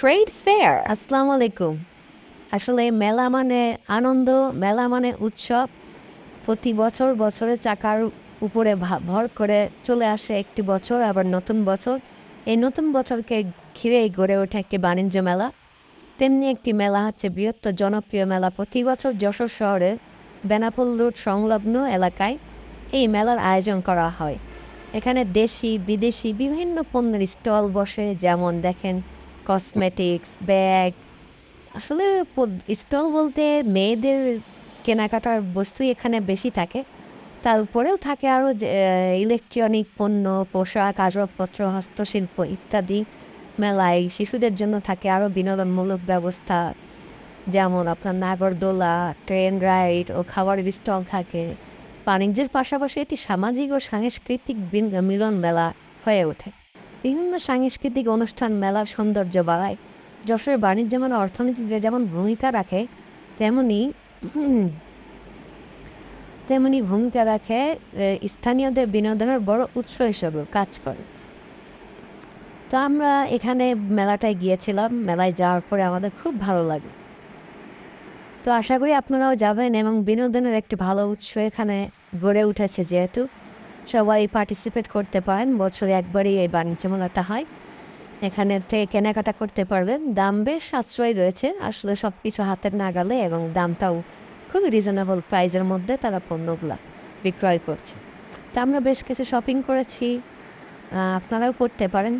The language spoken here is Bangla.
trade fair. আসসালামু আলাইকুম। আসলে মেলা মানে আনন্দ, মেলা মানে উৎসব। প্রতি বছর বছরের চাকার উপরে ভর করে চলে আসে একটি বছর, আবার নতুন বছর। এই নতুন বছরকে ঘিরেই গড়ে ওঠে একটি বাণিজ্য মেলা। তেমনি একটি মেলা হচ্ছে বৃহত্তর জনপ্রিয় মেলা প্রতি বছর যশোর শহরে বেনাপোল রোড সংলগ্ন এলাকায় এই মেলার আয়োজন করা হয়। এখানে দেশি বিদেশি বিভিন্ন পণ্যের স্টল বসে, যেমন দেখেন কসমেটিক্স, ব্যাগ। আসলে স্টল বলতে মেয়েদের কেনাকাটার বস্তুই এখানে বেশি থাকে। তার উপরেও থাকে আরও ইলেকট্রনিক পণ্য, পোশাক, আসবাবপত্র, হস্তশিল্প ইত্যাদি। মেলায় শিশুদের জন্য থাকে আরও বিনোদনমূলক ব্যবস্থা, যেমন আপনার নাগরদোলা, ট্রেন রাইড ও খাবারের স্টল থাকে। বাণিজ্যের পাশাপাশি এটি সামাজিক ও সাংস্কৃতিক মিলন মেলা হয়ে ওঠে। বিভিন্ন সাংস্কৃতিক অনুষ্ঠান মেলার সৌন্দর্য বাড়ায়। যশোরের বাণিজ্য মেলা অর্থনীতিতে যেমন ভূমিকা রাখে, তেমনি তেমনি ভূমিকা রাখে স্থানীয়দের বিনোদনের বড় উৎস হিসেবেও কাজ করে। তো আমরা এখানে মেলাটায় গিয়েছিলাম। মেলায় যাওয়ার পরে আমাদের খুব ভালো লাগে। তো আশা করি আপনারাও যাবেন, এবং বিনোদনের একটি ভালো উৎস এখানে গড়ে উঠেছে, যেহেতু সবাই পার্টিসিপেট করতে পারেন। বছরে একবারই এই বাণিজ্য মেলাটা হয়। এখানে থেকে কেনাকাটা করতে পারবেন। দাম বেশ সাশ্রয়ী রয়েছে, আসলে সব কিছু হাতের নাগালে, এবং দামটাও খুবই রিজনেবল প্রাইসের মধ্যে তারা পণ্যগুলা বিক্রয় করছে। তো আমরা বেশ কিছু শপিং করেছি, আপনারাও করতে পারেন।